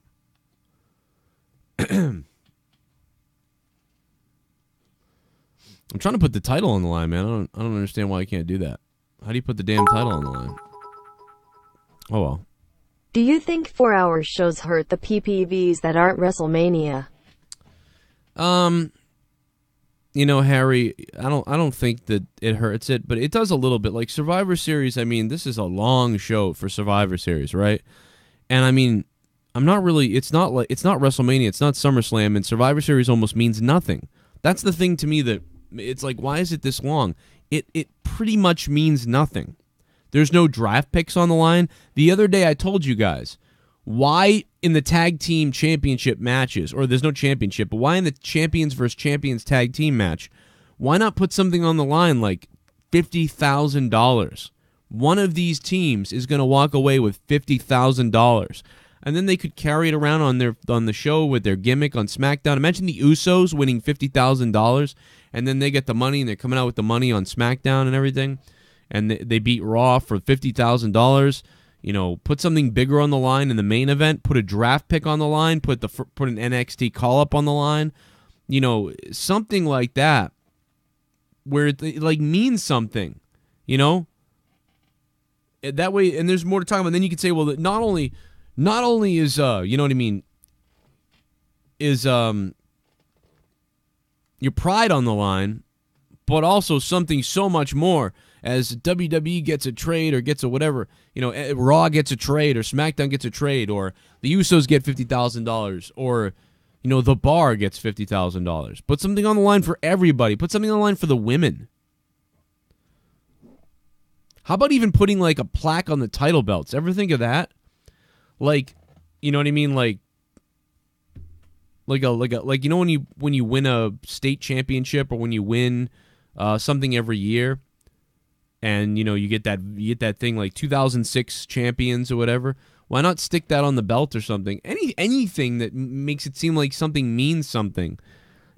I'm trying to put the title on the line, man. I don't understand why I can't do that. How do you put the damn title on the line? Oh, well. Do you think 4-hour shows hurt the PPVs that aren't WrestleMania? Harry, I don't think that it hurts it, but it does a little bit. Like Survivor Series, this is a long show for Survivor Series, right? And I'm not really, it's not WrestleMania, it's not SummerSlam, and Survivor Series almost means nothing. That's the thing to me that it's like, why is it this long? It pretty much means nothing. There's no draft picks on the line. The other day I told you guys, why in the tag team championship matches, or there's no championship, but why in the champions versus champions tag team match, why not put something on the line like $50,000? One of these teams is going to walk away with $50,000. And then they could carry it around on the show with their gimmick on SmackDown. Imagine the Usos winning $50,000, and then they get the money, and they're coming out with the money on SmackDown and everything, and they beat Raw for $50,000. You know, put something bigger on the line in the main event. Put a draft pick on the line. Put an NXT call-up on the line. You know, something like that where it like means something, you know? That way, and there's more to talk about. Then you could say, well, that not only is, you know what I mean, is your pride on the line, but also something so much more. As WWE gets a trade or gets a whatever, you know, Raw gets a trade or SmackDown gets a trade or the Usos get $50,000 or, you know, The Bar gets $50,000. Put something on the line for everybody. Put something on the line for the women. How about even putting like a plaque on the title belts? Ever think of that? Like, you know what I mean? Like you know when you win a state championship or when you win something every year. And, you know, you get that thing like 2006 champions or whatever. Why not stick that on the belt or something? Anything that makes it seem like something means something.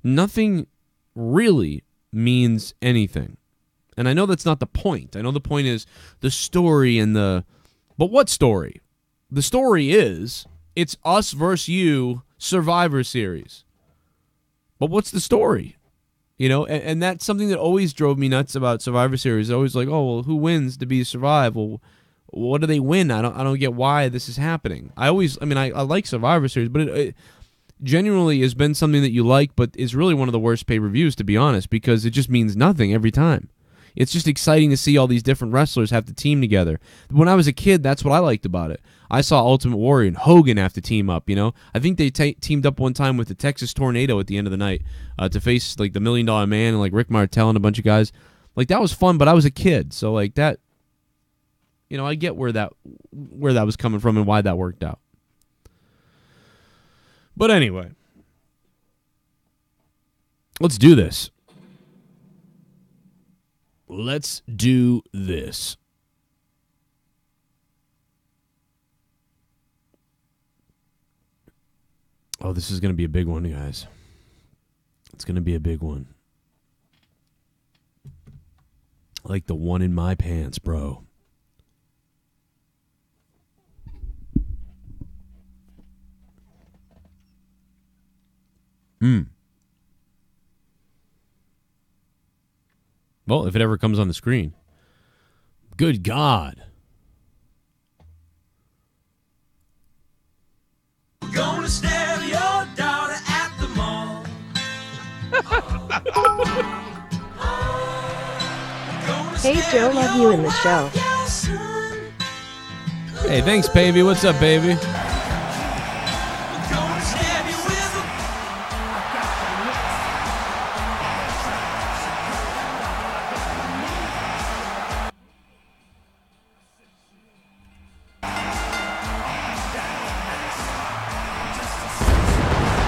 Nothing really means anything. And I know that's not the point. I know the point is the story and the... But what story? The story is it's us versus you Survivor Series. But what's the story? You know, and that's something that always drove me nuts about Survivor Series. Always like, oh, well, who wins to be survive? Well, what do they win? I don't get why this is happening. I like Survivor Series, but it genuinely has been something that you like, but is really one of the worst pay-per-views, to be honest, because it just means nothing every time. It's just exciting to see all these different wrestlers have to team together. When I was a kid, that's what I liked about it. I saw Ultimate Warrior and Hogan have to team up, you know? I think they teamed up one time with the Texas Tornado at the end of the night to face, like, the $1 Million Man and, like, Rick Martel and a bunch of guys. Like, that was fun, but I was a kid. So, like, that, you know, I get where that was coming from and why that worked out. But anyway, let's do this. Let's do this. Oh, this is going to be a big one, guys. It's going to be a big one. Like the one in my pants, bro. Well, if it ever comes on the screen. Good God. Gonna stare your daughter at the mall. Hey Joe, love you in the show. Hey, thanks, baby. What's up, baby?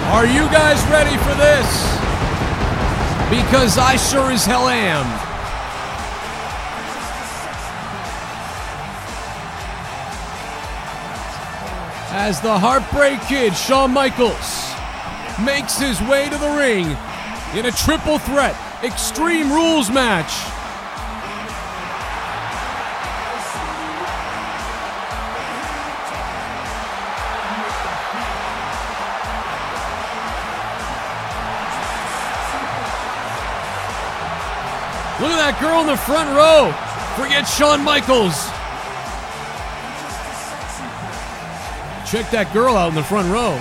Are you guys ready for this? Because I sure as hell am. As the Heartbreak Kid, Shawn Michaels, makes his way to the ring in a triple threat Extreme Rules match. Look at that girl in the front row. Forget Shawn Michaels. Check that girl out in the front row.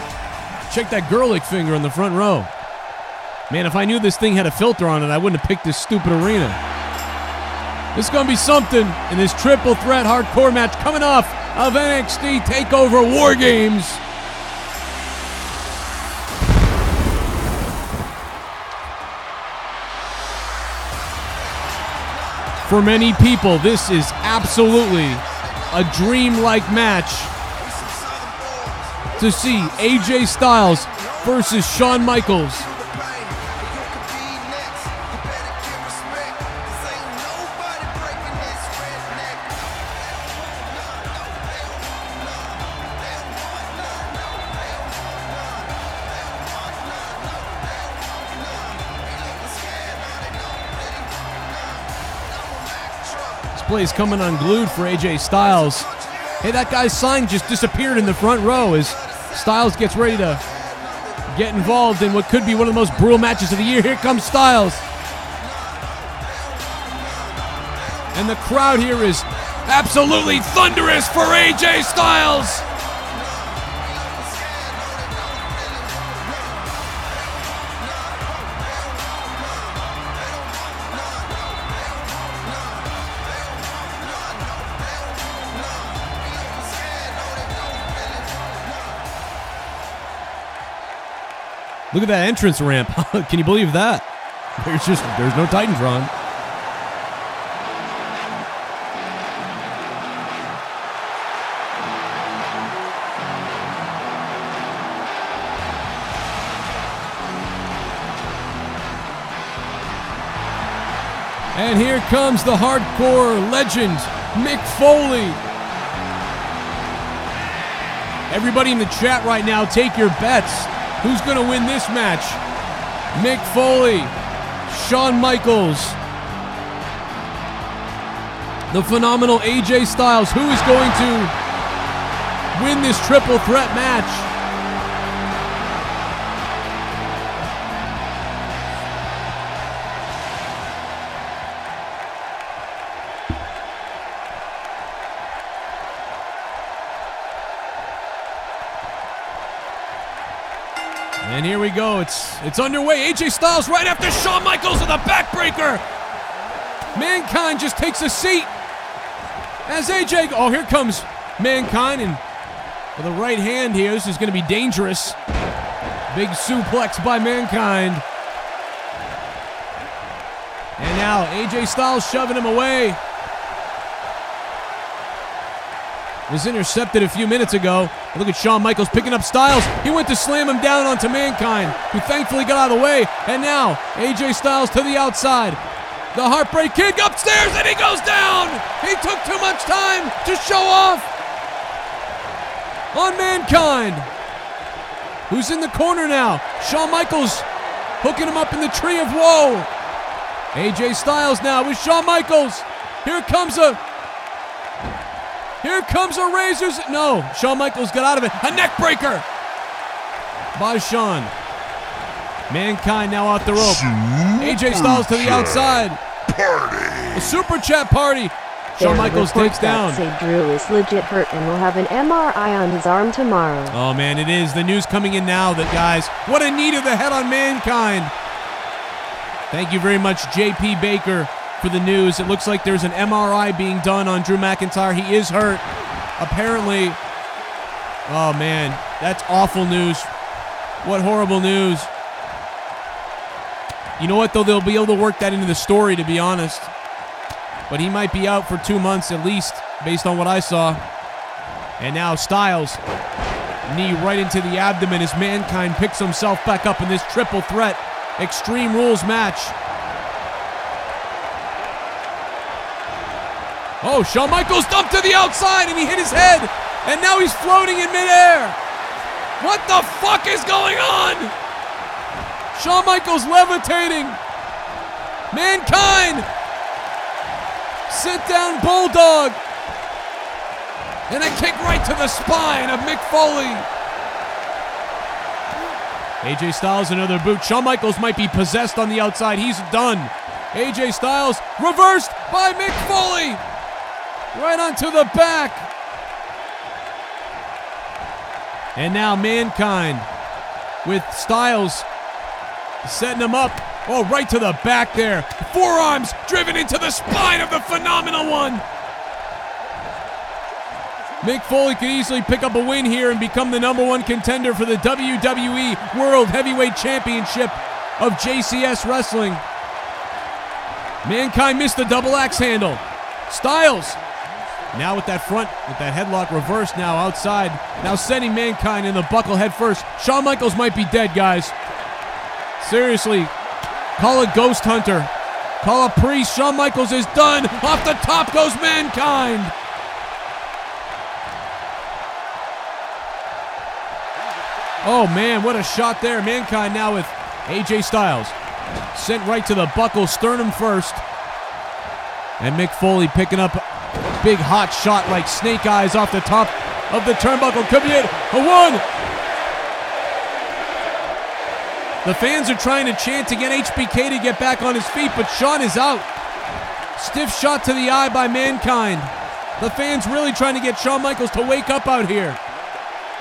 Check that girlic finger in the front row. Man, if I knew this thing had a filter on it, I wouldn't have picked this stupid arena. This is going to be something in this triple threat hardcore match coming off of NXT TakeOver WarGames. For many people, this is absolutely a dream-like match to see AJ Styles versus Shawn Michaels. This play's coming unglued for AJ Styles. Hey, that guy's sign just disappeared in the front row as Styles gets ready to get involved in what could be one of the most brutal matches of the year. Here comes Styles. And the crowd here is absolutely thunderous for AJ Styles. Look at that entrance ramp. Can you believe that? There's no Titantron. And here comes the hardcore legend, Mick Foley. Everybody in the chat right now, take your bets. Who's going to win this match? Mick Foley, Shawn Michaels, the phenomenal AJ Styles. Who is going to win this triple threat match? And here we go. It's underway. AJ Styles right after Shawn Michaels with a backbreaker. Mankind just takes a seat as AJ. Oh, here comes Mankind, and with a right hand here, this is going to be dangerous. Big suplex by Mankind. And now AJ Styles shoving him away. Was intercepted a few minutes ago. Look at Shawn Michaels picking up Styles. He went to slam him down onto Mankind, who thankfully got out of the way. And now AJ Styles to the outside. The Heartbreak Kid upstairs, and he goes down. He took too much time to show off on Mankind, who's in the corner now. Shawn Michaels hooking him up in the Tree of Woe. AJ Styles now with Shawn Michaels. Here comes a Razor's. No, Shawn Michaels got out of it. A neck breaker by Shawn. Mankind now off the rope. AJ Styles to the outside. A super chat party. Shawn Michaels takes down. Say Drew is legit hurt and will have an MRI on his arm tomorrow. Oh man, it is. The news coming in now that, guys, what a knee to the head on Mankind. Thank you very much, JP Baker, for the news. It looks like there's an MRI being done on Drew McIntyre. He is hurt, apparently. Oh man, that's awful news. What horrible news. You know what, though? They'll be able to work that into the story, to be honest. But he might be out for 2 months at least, based on what I saw. And now Styles, knee right into the abdomen as Mankind picks himself back up in this triple threat Extreme Rules match. Oh, Shawn Michaels dumped to the outside and he hit his head. And now he's floating in midair. What the fuck is going on? Shawn Michaels levitating. Mankind. Sit down Bulldog. And a kick right to the spine of Mick Foley. AJ Styles, another boot. Shawn Michaels might be possessed on the outside. He's done. AJ Styles reversed by Mick Foley. Right onto the back. And now Mankind with Styles setting him up. Oh, right to the back there. Forearms driven into the spine of the Phenomenal One. Mick Foley could easily pick up a win here and become the #1 contender for the WWE World Heavyweight Championship of JCS Wrestling. Mankind missed the double axe handle. Styles now with that headlock reversed now outside. Now sending Mankind in the buckle head first. Shawn Michaels might be dead, guys. Seriously, call a ghost hunter. Call a priest. Shawn Michaels is done. Off the top goes Mankind. Oh man, what a shot there. Mankind now with AJ Styles. Sent right to the buckle, sternum first. And Mick Foley picking up big hot shot like snake eyes off the top of the turnbuckle. Could be it. A 1. The fans are trying to chant to get HBK to get back on his feet, but Shawn is out. Stiff shot to the eye by Mankind. The fans really trying to get Shawn Michaels to wake up out here.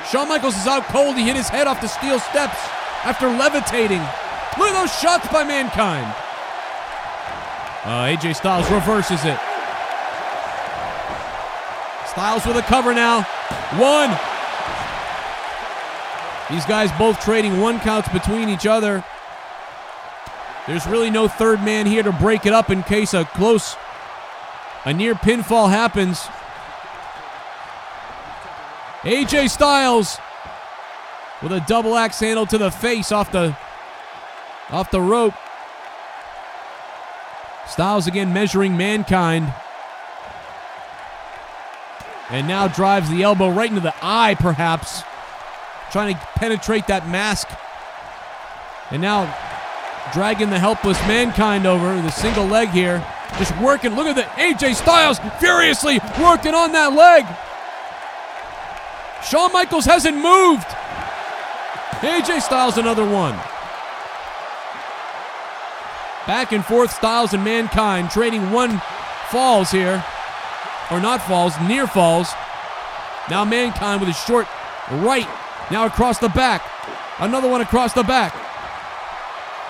Shawn Michaels is out cold. He hit his head off the steel steps after levitating. Look at those shots by Mankind. AJ Styles reverses it. Styles with a cover now. 1. These guys both trading 1 counts between each other. There's really no third man here to break it up in case a near pinfall happens. AJ Styles with a double axe handle to the face off the rope. Styles again measuring Mankind. And now drives the elbow right into the eye, perhaps. Trying to penetrate that mask. And now dragging the helpless Mankind over the single leg here. Just working. Look at the AJ Styles furiously working on that leg. Shawn Michaels hasn't moved. AJ Styles another 1. Back and forth, Styles and Mankind trading 1 falls here. Or not falls, near falls. Now Mankind with a short right. Now across the back. Another one across the back.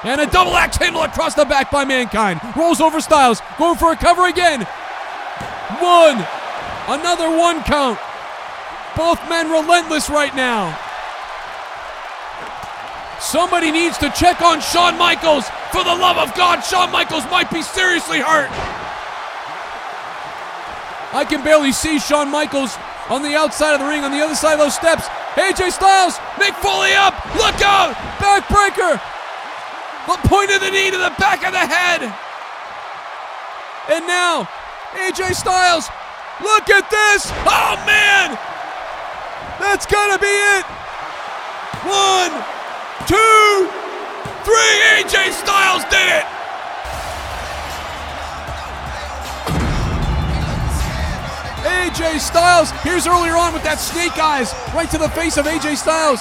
And a double axe handle across the back by Mankind. Rolls over Styles. Going for a cover again. 1. Another 1 count. Both men relentless right now. Somebody needs to check on Shawn Michaels. For the love of God, Shawn Michaels might be seriously hurt. I can barely see Shawn Michaels on the outside of the ring, on the other side of those steps. AJ Styles, Mick Foley up, look out, backbreaker. The point of the knee to the back of the head. And now, AJ Styles, look at this. Oh man, that's gotta be it. 1, 2, 3, AJ Styles did it! AJ Styles, here's earlier on with that snake eyes, right to the face of AJ Styles.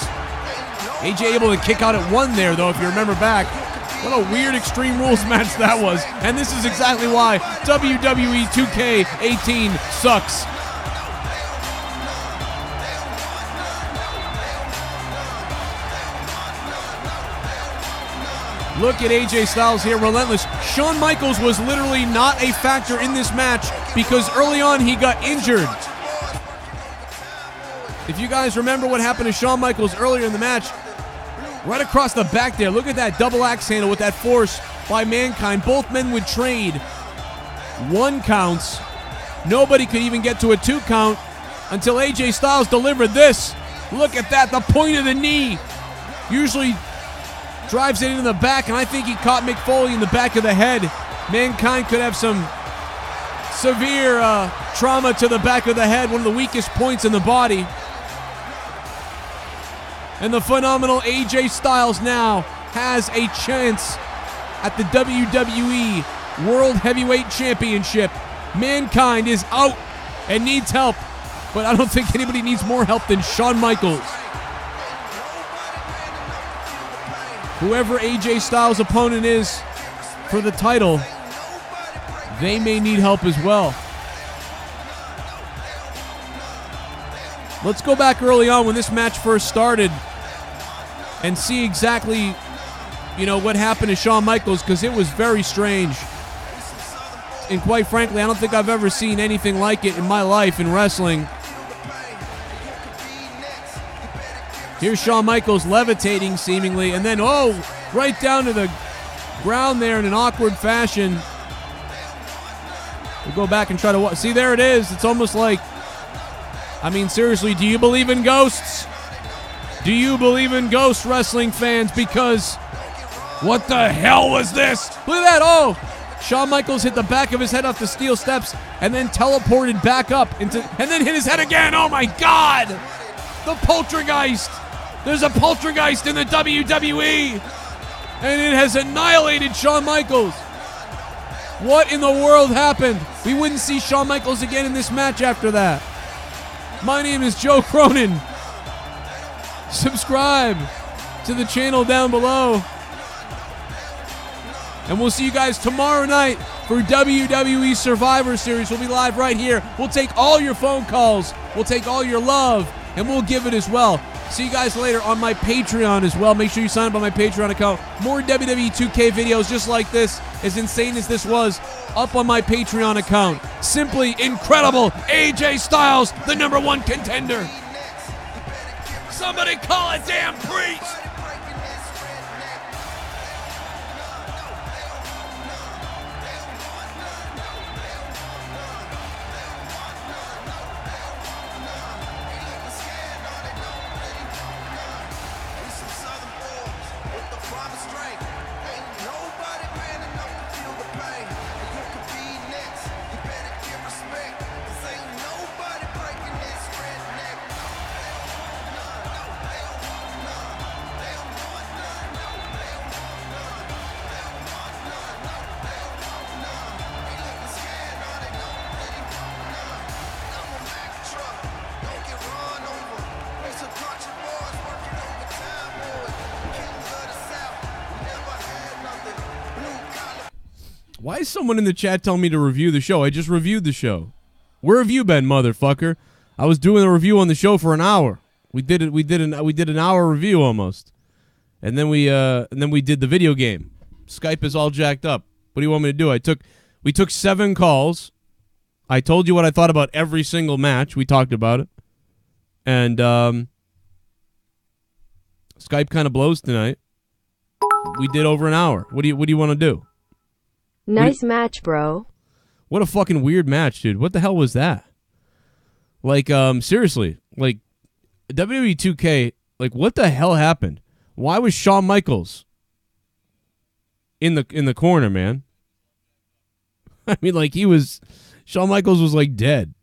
AJ able to kick out at 1 there, though, if you remember back. What a weird Extreme Rules match that was. And this is exactly why WWE 2K18 sucks. Look at AJ Styles here, relentless. Shawn Michaels was literally not a factor in this match because early on he got injured. If you guys remember what happened to Shawn Michaels earlier in the match, right across the back there, look at that double axe handle with that force by Mankind. Both men would trade 1 counts. Nobody could even get to a 2 count until AJ Styles delivered this. Look at that, the point of the knee. Usually drives it into the back, and I think he caught Mick Foley in the back of the head. Mankind could have some severe trauma to the back of the head, one of the weakest points in the body. And the phenomenal AJ Styles now has a chance at the WWE World Heavyweight Championship. Mankind is out and needs help, but I don't think anybody needs more help than Shawn Michaels. Whoever AJ Styles' opponent is for the title, they may need help as well. Let's go back early on when this match first started and see exactly, what happened to Shawn Michaels, because it was very strange. And quite frankly, I don't think I've ever seen anything like it in my life in wrestling. Here's Shawn Michaels levitating seemingly, and then, right down to the ground there in an awkward fashion. We'll go back and try to see, there it is. It's almost like, seriously, do you believe in ghosts? Do you believe in ghost wrestling fans? Because what the hell was this? Look at that. Shawn Michaels hit the back of his head off the steel steps and then teleported back up and then hit his head again. Oh my God. The poltergeist. There's a poltergeist in the WWE. And it has annihilated Shawn Michaels. What in the world happened? We wouldn't see Shawn Michaels again in this match after that. My name is Joe Cronin. Subscribe to the channel down below. And we'll see you guys tomorrow night for WWE Survivor Series. We'll be live right here. We'll take all your phone calls. We'll take all your love, and we'll give it as well. See you guys later on my Patreon as well. Make sure you sign up on my Patreon account. More WWE 2K videos just like this, as insane as this was, up on my Patreon account. Simply incredible. AJ Styles, the #1 contender. Somebody call a damn priest. Why is someone in the chat telling me to review the show? I just reviewed the show. Where have you been, motherfucker? I was doing a review on the show for an hour. We did an hour review almost, and then we did the video game. Skype is all jacked up. What do you want me to do? We took 7 calls. I told you what I thought about every single match. We talked about it, and Skype kind of blows tonight. We did over an hour. What do you want to do? Nice match, bro. What a fucking weird match, dude. What the hell was that? Like, seriously, like, WWE 2K, like, what the hell happened? Why was Shawn Michaels in the corner, man? I mean, like, Shawn Michaels was, like, dead.